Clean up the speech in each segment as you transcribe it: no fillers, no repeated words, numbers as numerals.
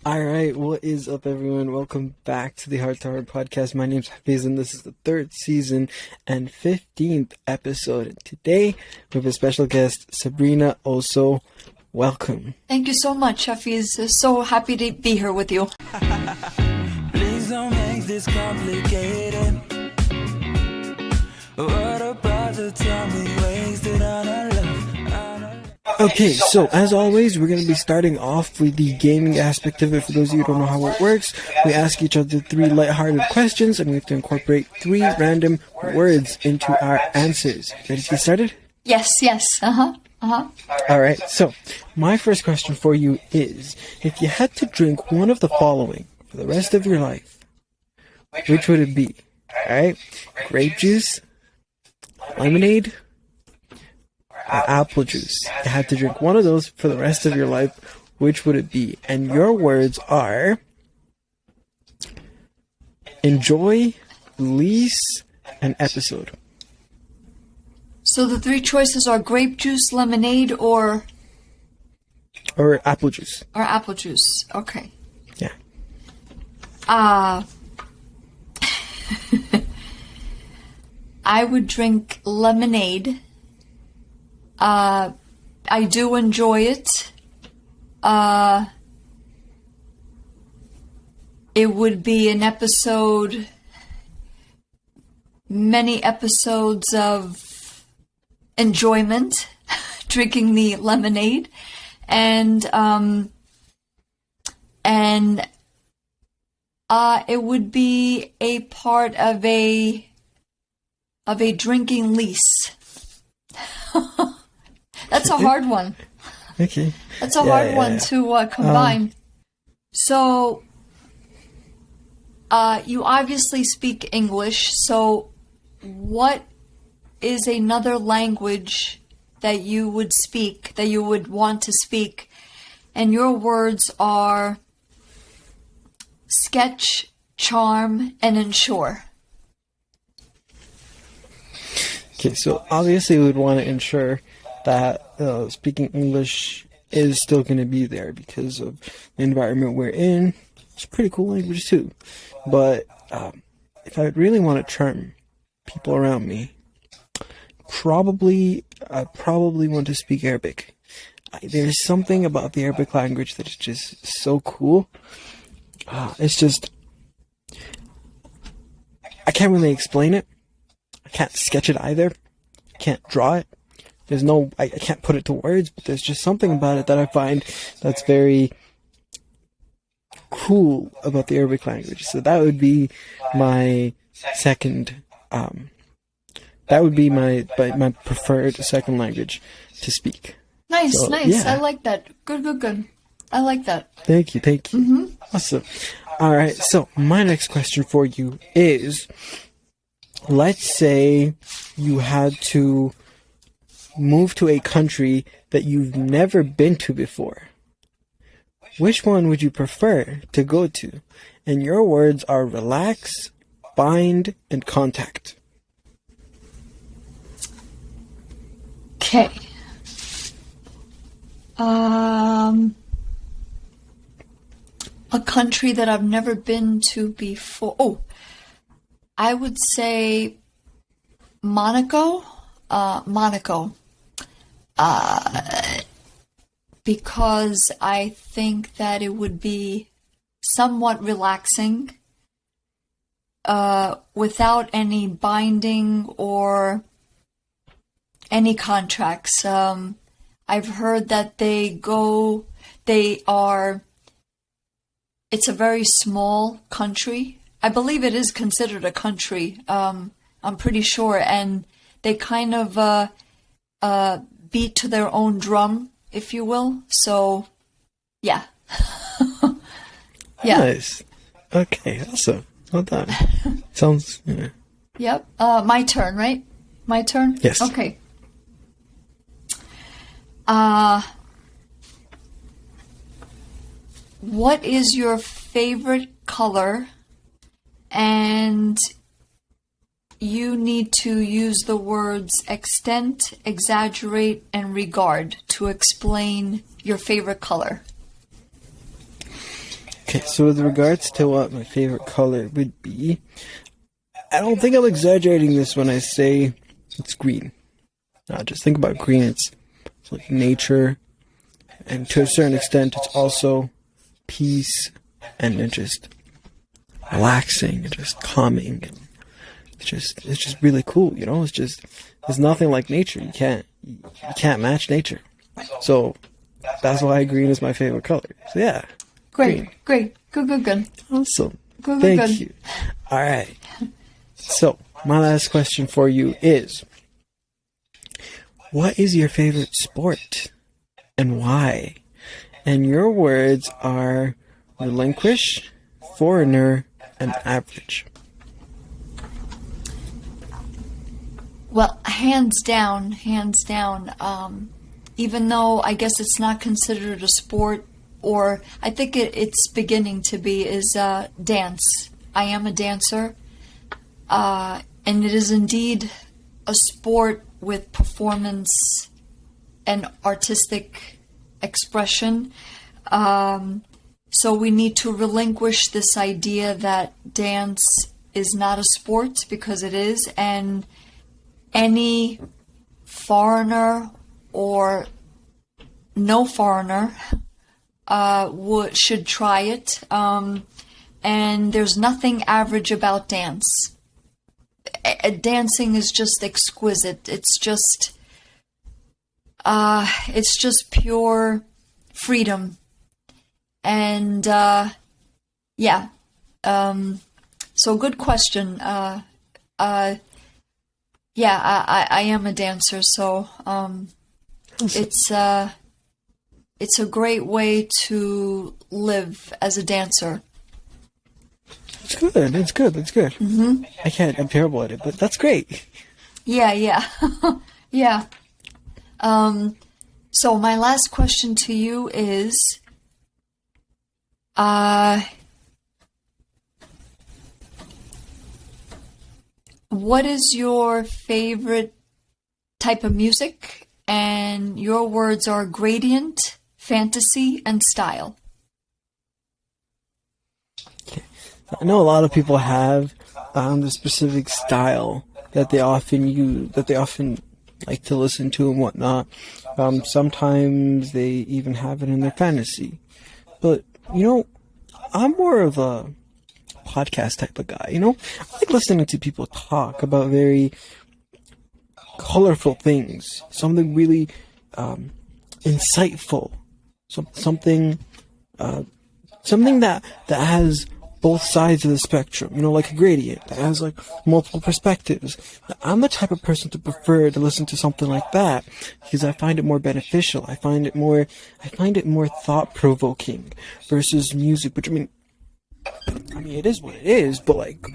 All right, what is up, everyone? Welcome back to the Heart to Heart podcast. My name's Hafiz, and this is the third season and 15th episode. And today, we have a special guest, Sabrina Osso. Welcome. Thank you so much, Hafiz. So happy to be here with you. Please don't make this complicated. What about the time we wasted on our love? Okay, so as always, we're going to be starting off with the gaming aspect of it. For those of you who don't know how it works, we ask each other 3 lighthearted questions, and we have to incorporate 3 random words into our answers. Ready to get started? Yes. Alright, so my first question for you is, if you had to drink one of the following for the rest of your life, which would it be? Alright, grape juice, lemonade, or apple juice. You had to drink one of those for the rest of your life, which would it be? And your words are enjoy, release, and episode. So the 3 choices are grape juice, lemonade, or apple juice. Or apple juice. Okay. Yeah. I would drink lemonade. I do enjoy it. It would be an episode, many episodes of enjoyment, drinking the lemonade, and it would be a part of a drinking lease. That's a hard one. Okay. That's a hard one to combine. So, you obviously speak English, so what is another language that you would speak, that you would want to speak? And your words are sketch, charm, and ensure. Okay, so obviously we would want to ensure that speaking English is still going to be there because of the environment we're in. It's a pretty cool language too. But if I really want to charm people around me, I probably want to speak Arabic. There's something about the Arabic language that is just so cool. It's just, I can't really explain it. I can't sketch it either. I can't draw it. I can't put it to words, but there's just something about it that I find that's very cool about the Arabic language. So that would be my second, that would be my preferred second language to speak. Nice. Yeah. I like that. Good. I like that. Thank you. Mm-hmm. Awesome. Alright, so my next question for you is, let's say you had to move to a country that you've never been to before. Which one would you prefer to go to? And your words are relax, bind, and contact. Okay. A country that I've never been to before. Oh, I would say Monaco. Because I think that it would be somewhat relaxing, without any binding or any contracts. I've heard that it's a very small country. I believe it is considered a country. I'm pretty sure. And they kind of beat to their own drum, if you will. So, yeah. Yeah. Nice. Okay, awesome. Well done. Sounds, yeah. Yep. My turn, right? My turn? Yes. Okay. What is your favorite color? And you need to use the words extent, exaggerate, and regard to explain your favorite color. Okay, so with regards to what my favorite color would be, I don't think I'm exaggerating this when I say it's green. Just think about green. It's like nature, and to a certain extent, it's also peace and just relaxing and just calming. And it's just really cool. There's nothing like nature. You can't match nature. So that's why green is my favorite color. So yeah. Great. Good. Awesome. Good. Thank you. All right. So my last question for you is, what is your favorite sport and why? And your words are relinquish, foreigner, and average. Well, hands down, even though I guess it's not considered a sport, or I think it's beginning to be, is dance. I am a dancer, and it is indeed a sport with performance and artistic expression. So we need to relinquish this idea that dance is not a sport, because it is, and any foreigner or no foreigner should try it. And there's nothing average about dance. Dancing is just exquisite. It's just pure freedom. And yeah. So good question. Yeah, I am a dancer, so it's a great way to live as a dancer. It's good. Mm-hmm. I'm terrible at it, but that's great. Yeah. Yeah. So my last question to you is, what is your favorite type of music? And your words are gradient, fantasy, and style. I know a lot of people have the specific style that they often like to listen to and whatnot. Sometimes they even have it in their fantasy. But, I'm more of a podcast type of guy, I like listening to people talk about very colorful things, something really insightful, something that has both sides of the spectrum, like a gradient that has like multiple perspectives. I'm the type of person to prefer to listen to something like that because I find it more beneficial. I find it more thought provoking versus music, which I mean, it is what it is, but like,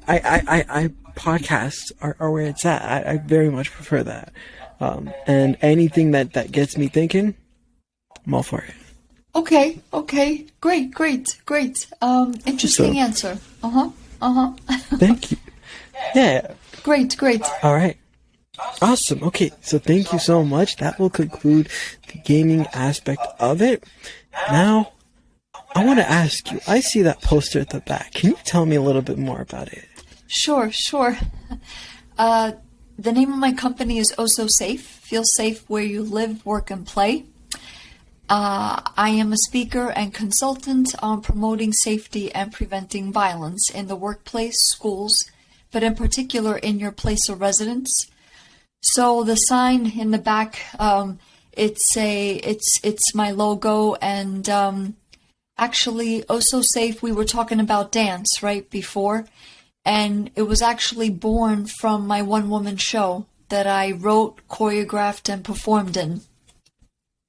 I podcasts are where it's at. I very much prefer that. And anything that gets me thinking, I'm all for it. Okay. Great. Interesting answer. Thank you. Yeah. Great. All right. Awesome. Okay. So thank you so much. That will conclude the gaming aspect of it. Now, I want to ask you, I see that poster at the back. Can you tell me a little bit more about it? Sure. The name of my company is Osso Safe. Feel safe where you live, work, and play. I am a speaker and consultant on promoting safety and preventing violence in the workplace, schools, but in particular in your place of residence. So the sign in the back, it's my logo, and actually, Osso Safe, we were talking about dance right before, and it was actually born from my one-woman show that I wrote, choreographed, and performed in.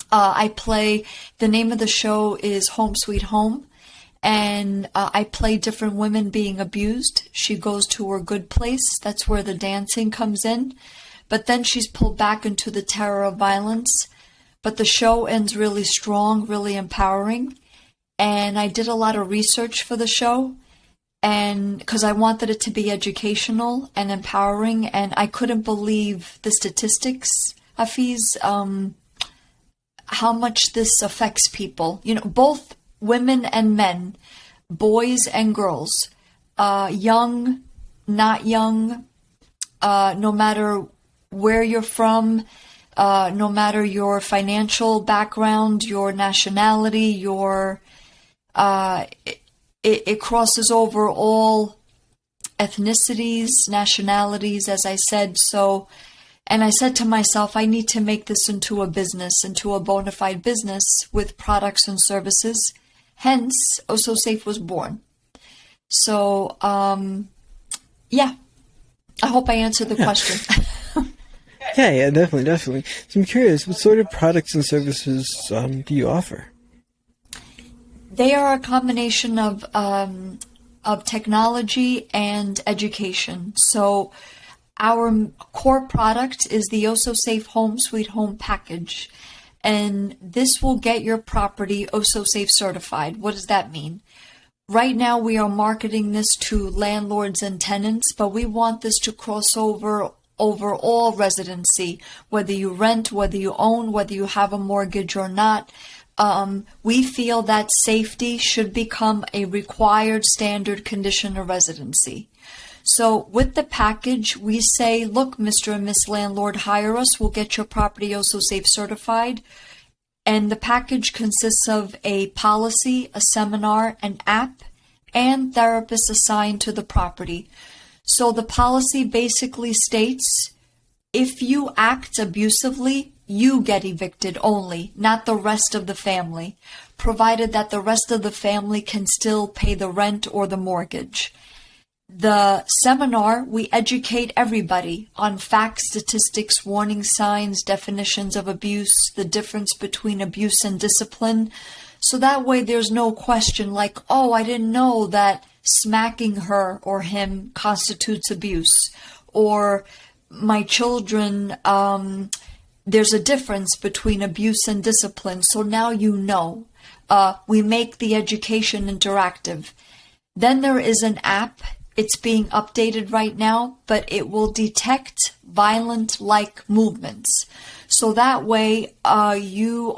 The name of the show is Home Sweet Home, and I play different women being abused. She goes to her good place. That's where the dancing comes in. But then she's pulled back into the terror of violence. But the show ends really strong, really empowering. And I did a lot of research for the show, and because I wanted it to be educational and empowering, and I couldn't believe the statistics, Hafiz, how much this affects people. Both women and men, boys and girls, young, not young, no matter where you're from, no matter your financial background, your nationality, it crosses over all ethnicities, nationalities, as I said. So, and I said to myself, I need to make this into a business, into a bona fide business with products and services. Hence, Oh So Safe was born. So, yeah, I hope I answered the question. Yeah, definitely. So I'm curious, what sort of products and services do you offer? They are a combination of technology and education. So our core product is the Oh So Safe Home Sweet Home package. And this will get your property Oh So Safe certified. What does that mean? Right now we are marketing this to landlords and tenants, but we want this to cross over all residency, whether you rent, whether you own, whether you have a mortgage or not. We feel that safety should become a required standard condition of residency. So with the package, we say, look, Mr. and Miss Landlord, hire us. We'll get your property Oh So Safe certified. And the package consists of a policy, a seminar, an app, and therapists assigned to the property. So the policy basically states, if you act abusively, you get evicted only, not the rest of the family, provided that the rest of the family can still pay the rent or the mortgage. The seminar, we educate everybody on facts, statistics, warning signs, definitions of abuse, the difference between abuse and discipline. So that way there's no question like, oh, I didn't know that smacking her or him constitutes abuse. Or my children, there's a difference between abuse and discipline. So now you know. We make the education interactive. Then there is an app. It's being updated right now, but it will detect violent-like movements. So that way, you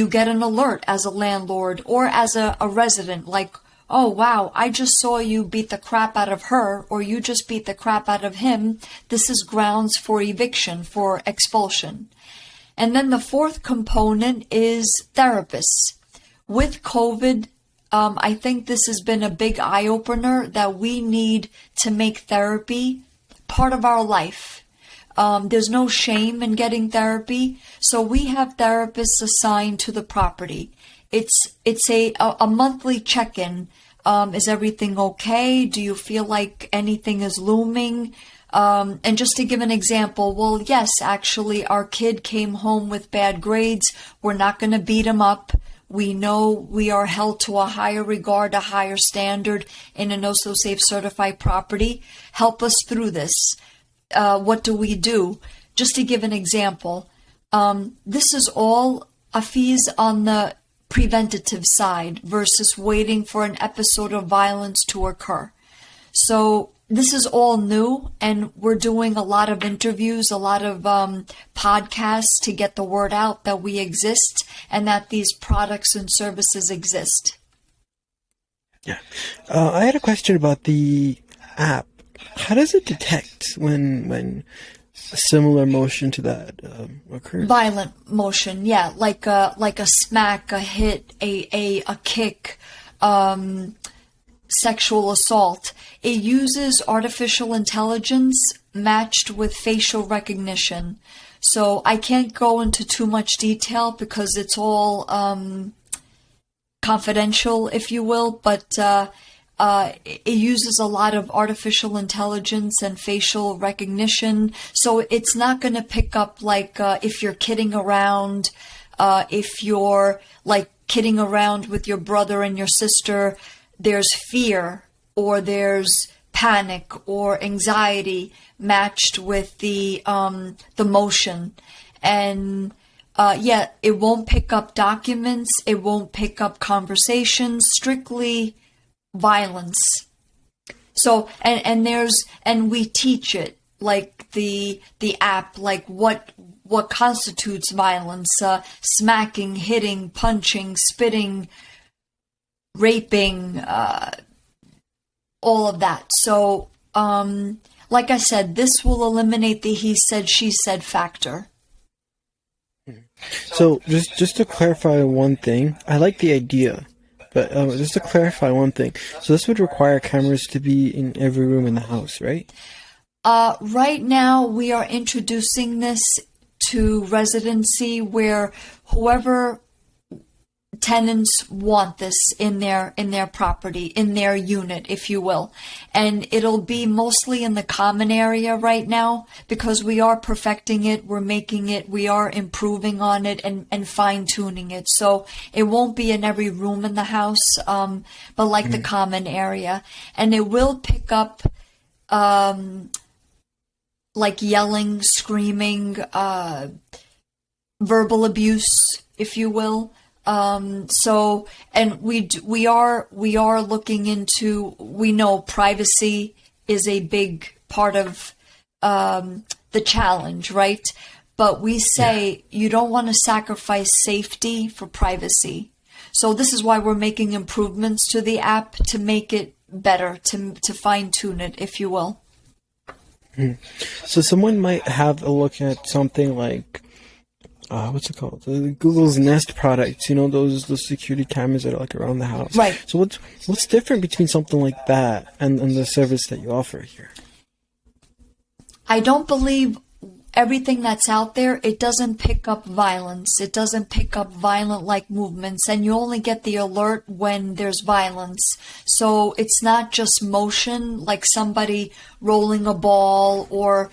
get an alert as a landlord or as a resident, like, oh wow, I just saw you beat the crap out of her, or you just beat the crap out of him. This is grounds for eviction, for expulsion. And then the fourth component is therapists. With COVID, I think this has been a big eye-opener that we need to make therapy part of our life. There's no shame in getting therapy, so we have therapists assigned to the property. It's a monthly check-in. Is everything okay? Do you feel like anything is looming? And just to give an example, well, yes, actually, our kid came home with bad grades. We're not going to beat him up. We know we are held to a higher regard, a higher standard in an Oh So Safe certified property. Help us through this. What do we do? Just to give an example, this is all fees on the preventative side versus waiting for an episode of violence to occur. So this is all new, and we're doing a lot of interviews, a lot of podcasts to get the word out that we exist and that these products and services exist. Yeah. I had a question about the app. How does it detect when a similar motion to that occurs? Violent motion, yeah, like a smack, a hit, a kick, sexual assault. It uses artificial intelligence matched with facial recognition. So I can't go into too much detail because it's all confidential, if you will, but it uses a lot of artificial intelligence and facial recognition. So it's not going to pick up like if you're kidding around, if you're like kidding around with your brother and your sister, there's fear or there's panic or anxiety matched with the motion. And yeah, it won't pick up documents, it won't pick up conversations, strictly violence. So and we teach it, like the app, like what constitutes violence, smacking, hitting, punching, spitting, raping, all of that. So, like I said, this will eliminate the he said, she said factor. So just to clarify one thing, I like the idea, but just to clarify one thing, so this would require cameras to be in every room in the house, right? Right now, we are introducing this to residency where whoever tenants want this in their property, in their unit, if you will. And it'll be mostly in the common area right now because we are perfecting it, we are improving on it and fine-tuning it. So it won't be in every room in the house, but like the common area. And it will pick up like yelling, screaming, verbal abuse, if you will. So, and we are looking into, we know privacy is a big part of, the challenge, right? But we say you don't want to sacrifice safety for privacy. So this is why we're making improvements to the app to make it better, to fine tune it, if you will. So someone might have a look at something like, what's it called? Google's Nest products, those security cameras that are like around the house. Right. So what's different between something like that and the service that you offer here? I don't believe everything that's out there, it doesn't pick up violence. It doesn't pick up violent-like movements, and you only get the alert when there's violence. So it's not just motion, like somebody rolling a ball or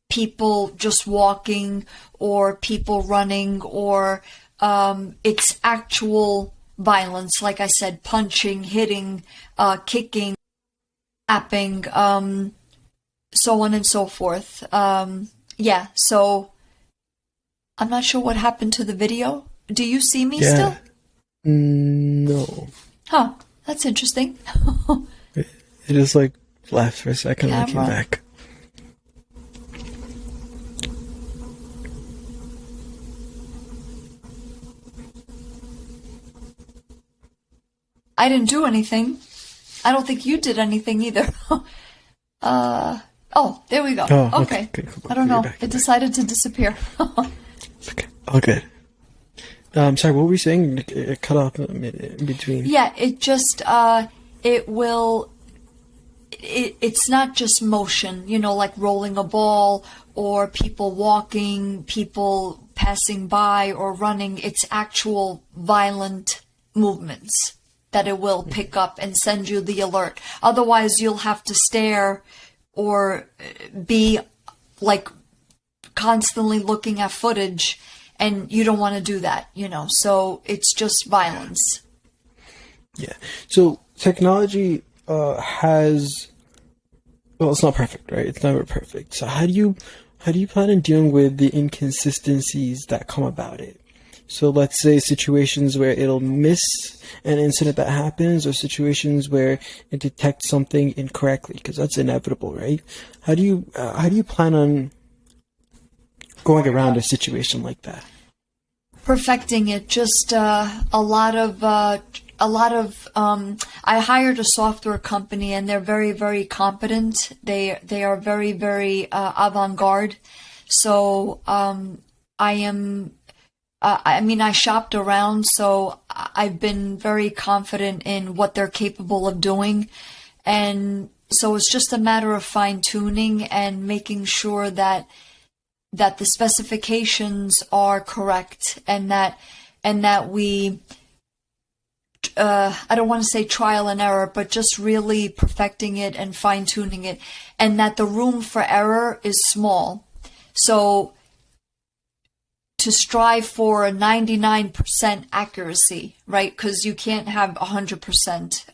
people just walking or people running, or it's actual violence, like I said, punching, hitting, kicking, slapping, so on and so forth. So I'm not sure what happened to the video. Do you see me still? No. Huh, that's interesting. It just like left for a second and came back. I didn't do anything. I don't think you did anything either. Oh, there we go. Oh, okay. Cool. I don't know. Back, it decided to disappear. Okay. All good. Sorry, what were you saying? It cut off in between. Yeah, it just, it's not just motion, like rolling a ball or people walking, people passing by or running. It's actual violent movements that it will pick up and send you the alert. Otherwise, you'll have to stare or be like constantly looking at footage, and you don't want to do that, so it's just violence. Yeah. So technology has, well, it's not perfect, right? It's never perfect. So how do you plan on dealing with the inconsistencies that come about it? So let's say situations where it'll miss an incident that happens, or situations where it detects something incorrectly, because that's inevitable, right? How do you plan on going around a situation like that? Perfecting it, just I hired a software company, and they're very, very competent. They are very, very avant-garde. So I shopped around, so I've been very confident in what they're capable of doing. And so it's just a matter of fine-tuning and making sure that the specifications are correct, and that we, I don't want to say trial and error, but just really perfecting it and fine-tuning it, and that the room for error is small. So to strive for a 99% accuracy, right? Because you can't have 100%.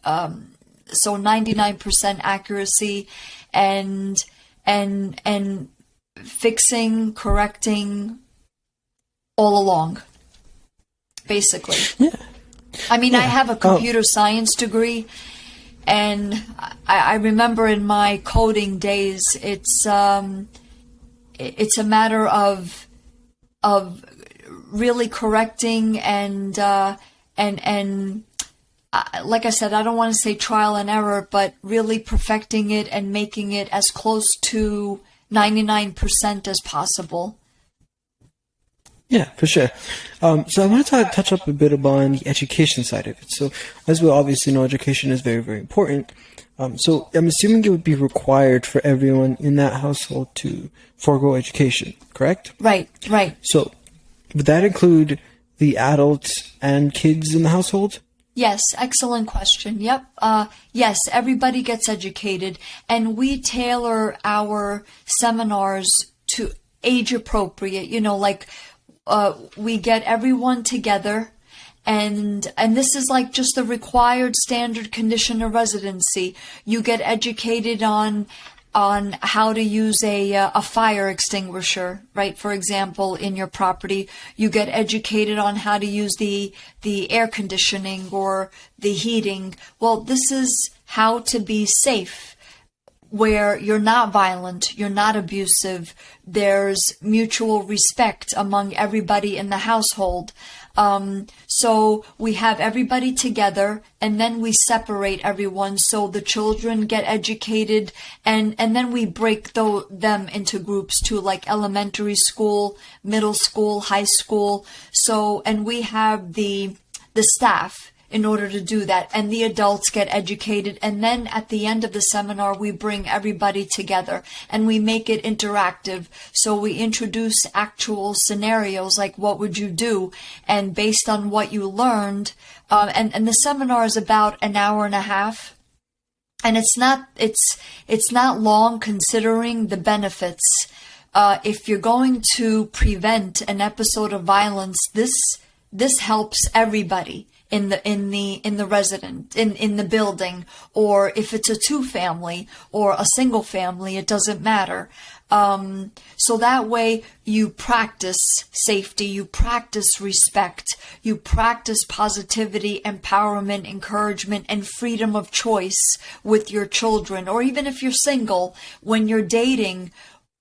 So 99% accuracy and fixing, correcting all along, basically. Yeah. I have a computer science degree, and I remember in my coding days, it's a matter of really correcting and like I said, I don't want to say trial and error, but really perfecting it and making it as close to 99% as possible. Yeah, for sure. So I want to touch up a bit upon the education side of it. So as we obviously know, education is very, very important. So I'm assuming it would be required for everyone in that household to forego education, correct? Right. So would that include the adults and kids in the household? Yes, excellent question. Yep. Yes, everybody gets educated, and we tailor our seminars to age appropriate. Like we get everyone together, and this is like just the required standard condition of residency. You get educated on how to use a fire extinguisher, right? For example, in your property, you get educated on how to use the air conditioning or the heating. Well, this is how to be safe, where you're not violent, you're not abusive, there's mutual respect among everybody in the household. So we have everybody together, and then we separate everyone so the children get educated, and then we break them into groups too, like elementary school, middle school, high school. So, and we have the staff in order to do that, and the adults get educated, and then at the end of the seminar we bring everybody together and we make it interactive. So we introduce actual scenarios, like what would you do, and based on what you learned, and the seminar is about an hour and a half, and it's not long considering the benefits. If you're going to prevent an episode of violence, this helps everybody in the resident, in the building, or if it's a 2-family or a single family, it doesn't matter. So that way you practice safety, you practice respect, you practice positivity, empowerment, encouragement, and freedom of choice with your children. Or even if you're single, when you're dating,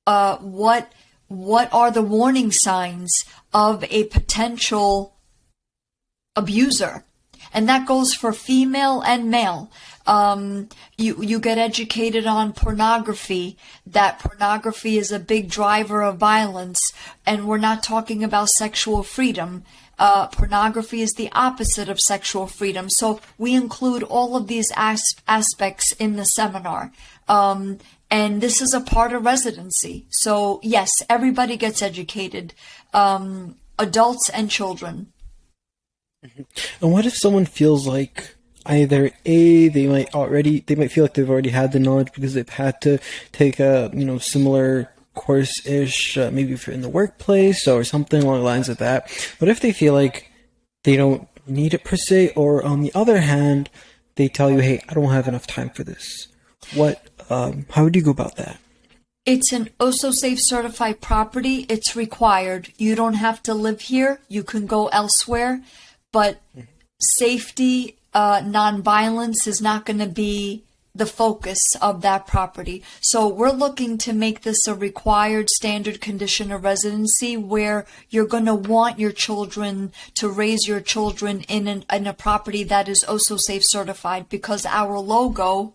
what are the warning signs of a potential abuser? And that goes for female and male. You get educated on pornography, that pornography is a big driver of violence, and we're not talking about sexual freedom. Pornography is the opposite of sexual freedom. So we include all of these aspects in the seminar. And this is a part of residency. So yes, everybody gets educated, adults and children. And what if someone feels like either they might feel like they've already had the knowledge because they've had to take a similar course-ish, maybe if you're in the workplace or something along the lines of that. But if they feel like they don't need it per se, or on the other hand, they tell you, hey, I don't have enough time for this. How would you go about that? It's an Osso Safe certified property. It's required. You don't have to live here. You can go elsewhere. But safety, nonviolence is not going to be the focus of that property. So we're looking to make this a required standard condition of residency, where you're going to want your children to raise your children in a property that is Osso Safe certified, because our logo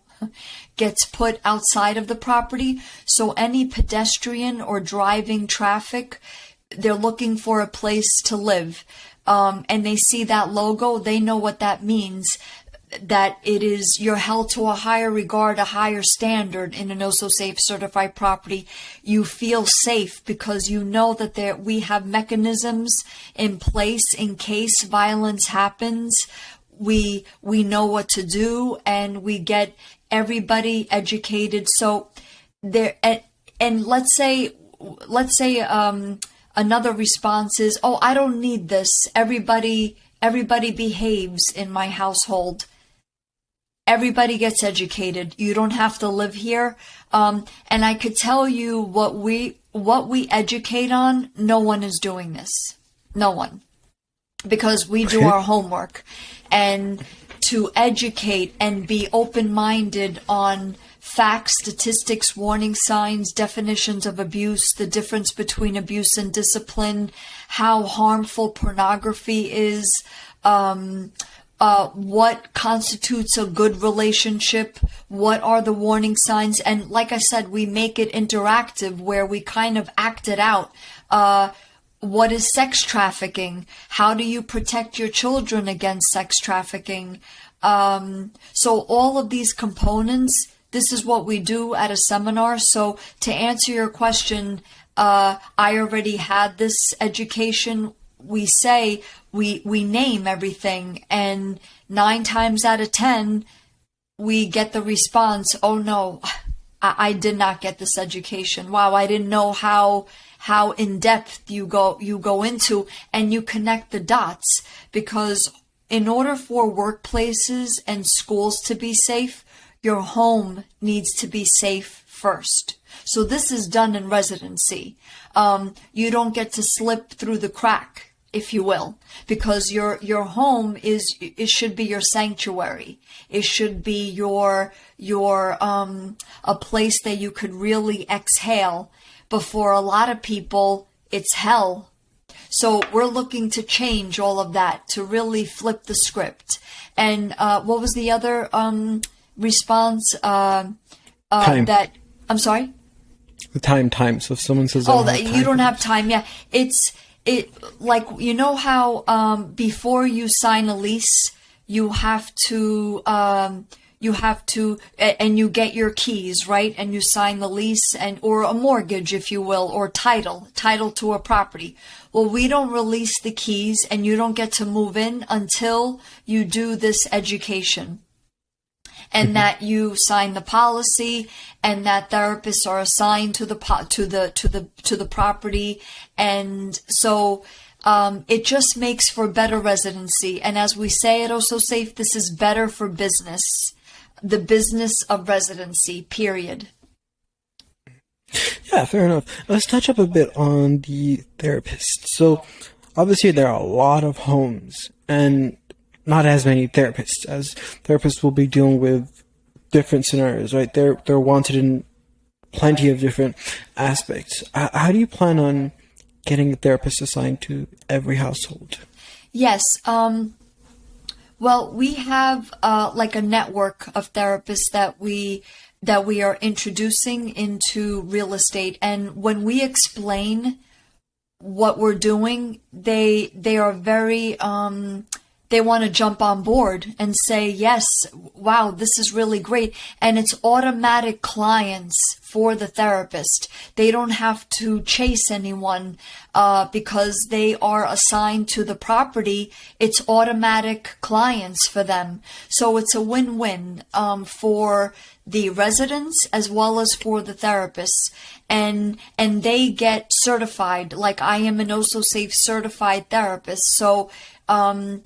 gets put outside of the property. So any pedestrian or driving traffic, they're looking for a place to live. And they see that logo, they know what that means, that you're held to a higher regard, a higher standard in an Osso Safe certified property. You feel safe because you know that we have mechanisms in place in case violence happens. We know what to do, and we get everybody educated. So there, and let's say, another response is, oh, I don't need this. Everybody behaves in my household. Everybody gets educated. You don't have to live here. And I could tell you what we educate on, no one is doing this. No one. Because we do our homework. And to educate and be open-minded on facts, statistics, warning signs, definitions of abuse, the difference between abuse and discipline, how harmful pornography is, what constitutes a good relationship, what are the warning signs, and like I said, we make it interactive where we kind of act it out. What is sex trafficking? How do you protect your children against sex trafficking? So all of these components, this is what we do at a seminar. So to answer your question, I already had this education. We say, we name everything, and 9 times out of 10, we get the response, oh no, I did not get this education. Wow, I didn't know how in depth you go into, and you connect the dots, because in order for workplaces and schools to be safe, your home needs to be safe first. So this is done in residency. You don't get to slip through the crack, if you will, because your home it should be your sanctuary. It should be your a place that you could really exhale. But for a lot of people, it's hell. So we're looking to change all of that, to really flip the script. And what was the other response? Time. I'm sorry? The time. So if someone says, you don't have time. Yeah. Like, you know how before you sign a lease, you have to, and you get your keys, right? And you sign the lease or a mortgage, if you will, or title to a property. Well, we don't release the keys, and you don't get to move in until you do this education. And that you sign the policy, and that therapists are assigned to the property, and so it just makes for better residency. And as we say at Osso Safe, this is better for business, the business of residency. Period. Yeah, fair enough. Let's touch up a bit on the therapists. So obviously there are a lot of homes, and not as many therapists, as therapists will be dealing with different scenarios, right? They're wanted in plenty of different aspects. How do you plan on getting a therapist assigned to every household? Yes. Well, we have like a network of therapists that we are introducing into real estate, and when we explain what we're doing, they are very they want to jump on board and say, yes, wow, this is really great. And it's automatic clients for the therapist. They don't have to chase anyone because they are assigned to the property. It's automatic clients for them. So it's a win-win for the residents as well as for the therapists. And they get certified, like I am an Osso Safe certified therapist. So and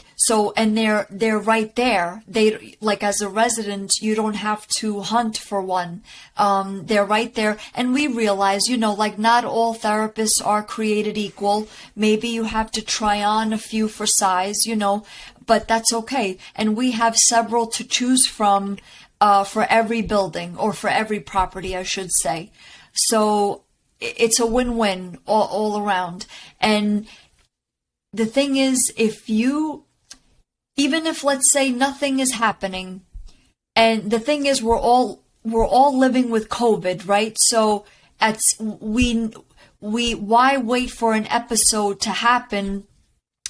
they're right there. They, like, as a resident, you don't have to hunt for one. They're right there. And we realize, like, not all therapists are created equal. Maybe you have to try on a few for size, but that's okay. And we have several to choose from, for every building, or for every property, I should say. So it's a win-win all around. And the thing is, even if let's say nothing is happening, and the thing is we're all living with COVID, right? So why wait for an episode to happen?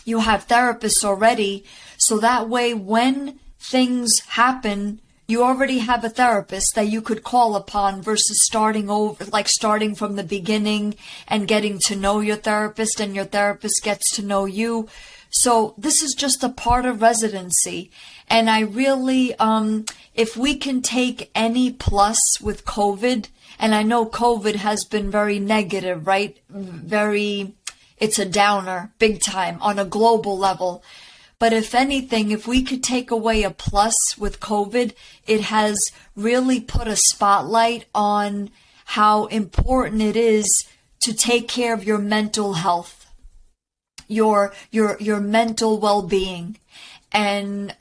You have therapists already, so that way when things happen, you already have a therapist that you could call upon versus starting over, like starting from the beginning and getting to know your therapist, and your therapist gets to know you. So this is just a part of residency. And I really, if we can take any plus with COVID, and I know COVID has been very negative, right? It's a downer, big time, on a global level. But if anything, if we could take away a plus with COVID, it has really put a spotlight on how important it is to take care of your mental health, your mental well-being. And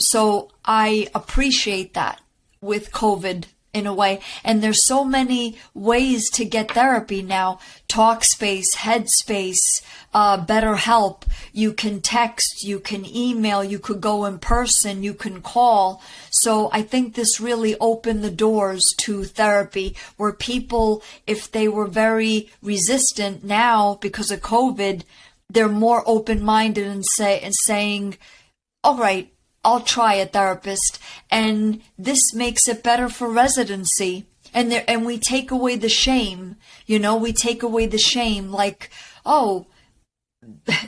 so I appreciate that with COVID. in a way. And there's so many ways to get therapy now. Talkspace, Headspace, BetterHelp. You can text, you can email, you could go in person, you can call. So I think this really opened the doors to therapy, where people, if they were very resistant now because of COVID, they're more open-minded and saying, all right, I'll try a therapist, and this makes it better for residency. And we take away the shame, we take away the shame, like, oh,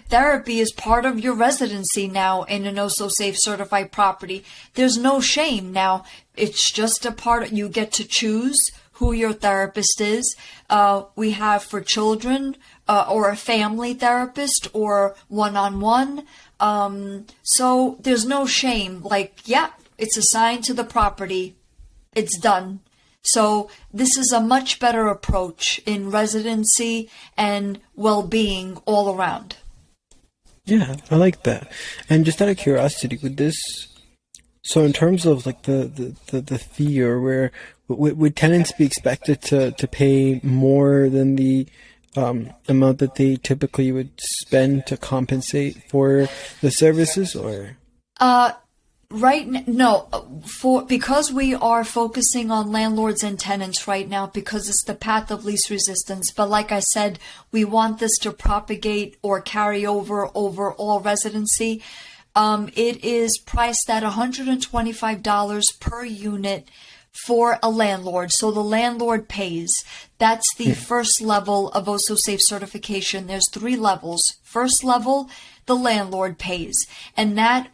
therapy is part of your residency now in an Also Safe certified property. There's no shame now. It's just a part you get to choose who your therapist is. We have for children, or a family therapist, or one-on-one. So there's no shame. Like, yeah, it's assigned to the property. It's done. So this is a much better approach in residency and well-being all around. Yeah, I like that. And just out of curiosity, with this, so in terms of like the fee, or where would tenants be expected to pay more than the amount that they typically would spend to compensate for the services, or? Because we are focusing on landlords and tenants right now, because it's the path of least resistance. But like I said, we want this to propagate or carry over all residency. It is priced at $125 per unit for a landlord. So the landlord pays. That's the first level of Also Safe certification. There's 3 levels. First level, the landlord pays. And that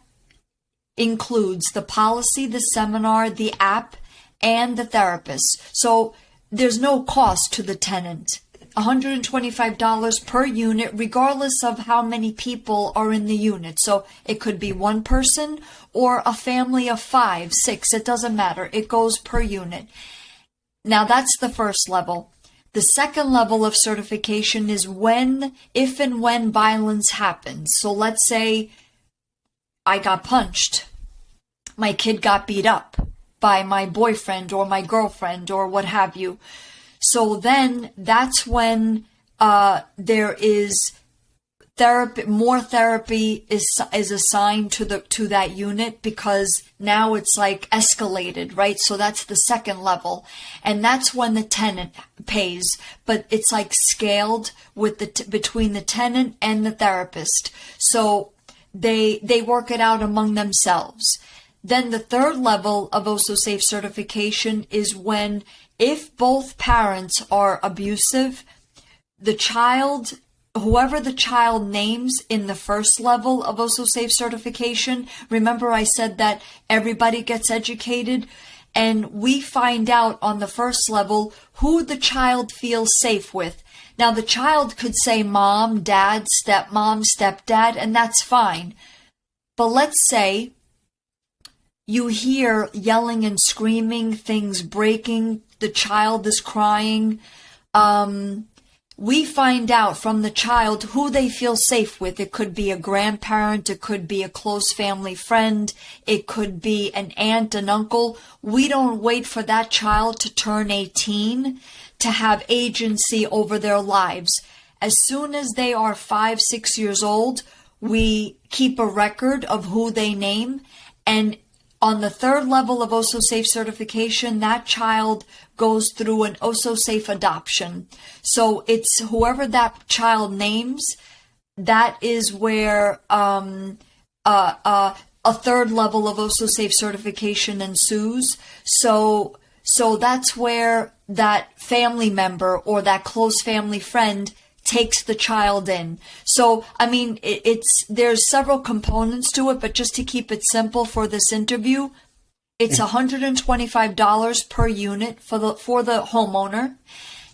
includes the policy, the seminar, the app, and the therapist. So there's no cost to the tenant. $125 per unit, regardless of how many people are in the unit. So it could be one person or a family of 5, 6. It doesn't matter. It goes per unit. Now that's the first level. The second level of certification is if and when violence happens. So let's say I got punched. My kid got beat up by my boyfriend or my girlfriend or what have you. So then that's when there is therapy. More therapy is assigned to that unit, because now it's like escalated, right? So that's the second level, and that's when the tenant pays. But it's like scaled with between the tenant and the therapist. So they work it out among themselves. Then the third level of Also Safe certification is if both parents are abusive, whoever the child names in the first level of Also Safe certification, remember I said that everybody gets educated, and we find out on the first level who the child feels safe with. Now the child could say mom, dad, stepmom, stepdad, and that's fine. But let's say you hear yelling and screaming, things breaking, the child is crying. We find out from the child who they feel safe with. It could be a grandparent, it could be a close family friend, it could be an aunt, an uncle. We don't wait for that child to turn 18 to have agency over their lives. As soon as they are 5, 6 years old, we keep a record of who they name, and on the third level of Also Safe certification, that child goes through an Also Safe adoption. So it's whoever that child names, that is where a third level of Also Safe certification ensues. So that's where that family member or that close family friend takes the child in. So, I mean, there's several components to it, but just to keep it simple for this interview, it's $125 per unit for the homeowner.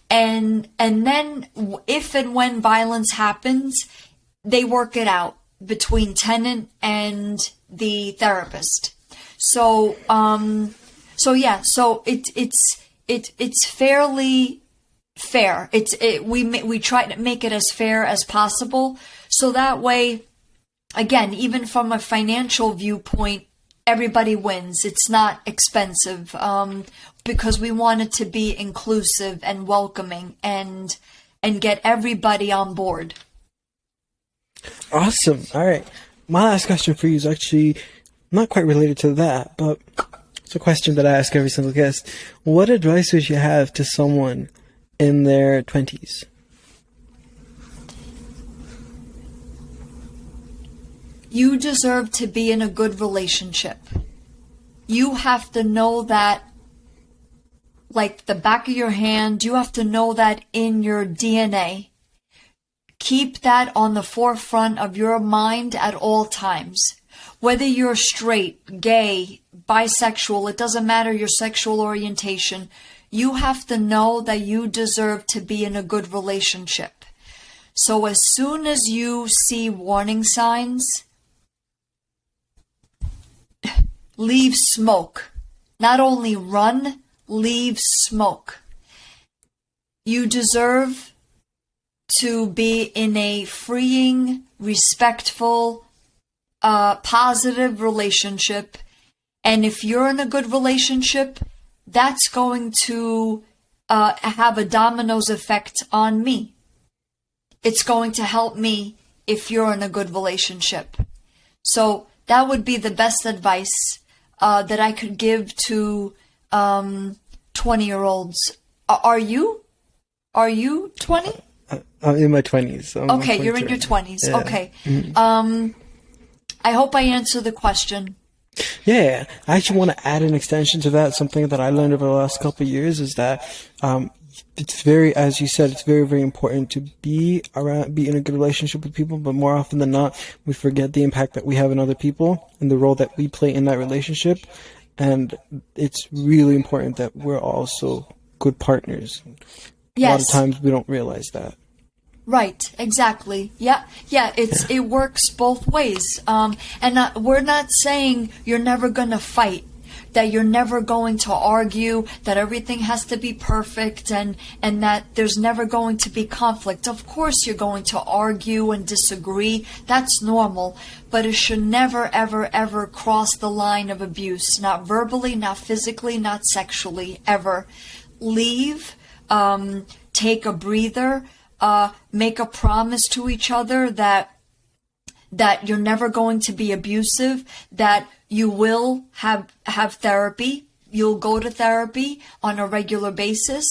And then if and when violence happens, they work it out between tenant and the therapist. So it's fairly fair. We try to make it as fair as possible, so that way, again, even from a financial viewpoint, everybody wins. It's not expensive, because we want it to be inclusive and welcoming and get everybody on board. Awesome. All right. My last question for you is actually not quite related to that, but it's a question that I ask every single guest. What advice would you have to someone in their 20s? You deserve to be in a good relationship. You have to know that like the back of your hand. You have to know that in your DNA. Keep that on the forefront of your mind at all times. Whether you're straight, gay, bisexual, it doesn't matter your sexual orientation. You have to know that you deserve to be in a good relationship. So as soon as you see warning signs, leave smoke. Not only run, leave smoke. You deserve to be in a freeing, respectful, positive relationship. And if you're in a good relationship, that's going to have a dominoes effect on me. It's going to help me if you're in a good relationship. So that would be the best advice that I could give to 20-year-olds. Are you 20? I'm in my 20s. Okay, you're in your 20s. Yeah. Okay. Mm-hmm. I hope I answered the question. Yeah, I actually want to add an extension to that. Something that I learned over the last couple of years is that it's very, as you said, it's very, very important to be in a good relationship with people. But more often than not, we forget the impact that we have in other people and the role that we play in that relationship. And it's really important that we're also good partners. Yes. A lot of times we don't realize that. Right, exactly. Yeah, it works both ways. And we're not saying you're never going to fight, that you're never going to argue, that everything has to be perfect, and that there's never going to be conflict. Of course you're going to argue and disagree. That's normal. But it should never, ever, ever cross the line of abuse. Not verbally, not physically, not sexually, ever. Leave, take a breather, make a promise to each other that you're never going to be abusive, that you will have therapy, you'll go to therapy on a regular basis,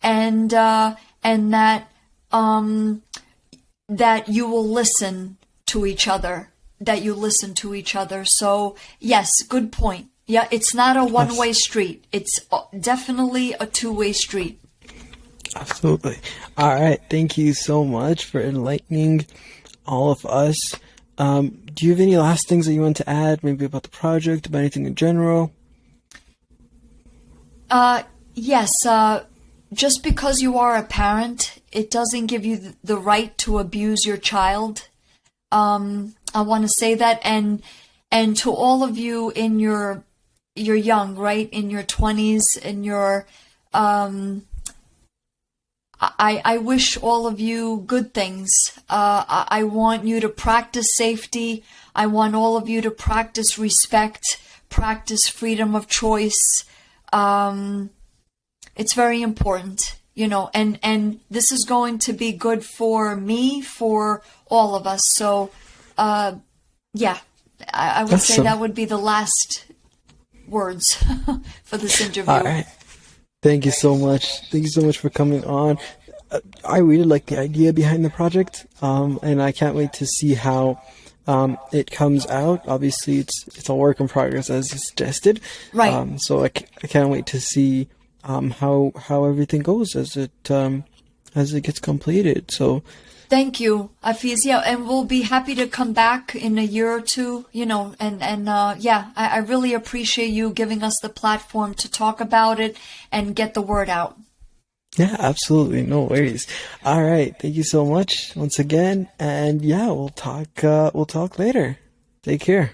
and that you will listen to each other, So yes, good point. Yeah, it's not a one-way street. It's definitely a two-way street. Absolutely. All right. Thank you so much for enlightening all of us. Do you have any last things that you want to add, maybe about the project, about anything in general? Yes. Just because you are a parent, it doesn't give you the right to abuse your child. I want to say that, and to all of you in you're young, right? In your 20s, in your I wish all of you good things. I want you to practice safety. I want all of you to practice respect, practice freedom of choice. It's very important, and this is going to be good for me, for all of us. So, yeah, I would say that would be the last words for this interview. All right. Thank you so much. Thank you so much for coming on. I really like the idea behind the project, and I can't wait to see how it comes out. Obviously, it's a work in progress, as you suggested. Right. So I can't wait to see how everything goes as it gets completed. So. Thank you, Afiz. Yeah, and we'll be happy to come back in a year or two, I really appreciate you giving us the platform to talk about it and get the word out. Yeah, absolutely. No worries. All right. Thank you so much once again. And yeah, we'll talk later. Take care.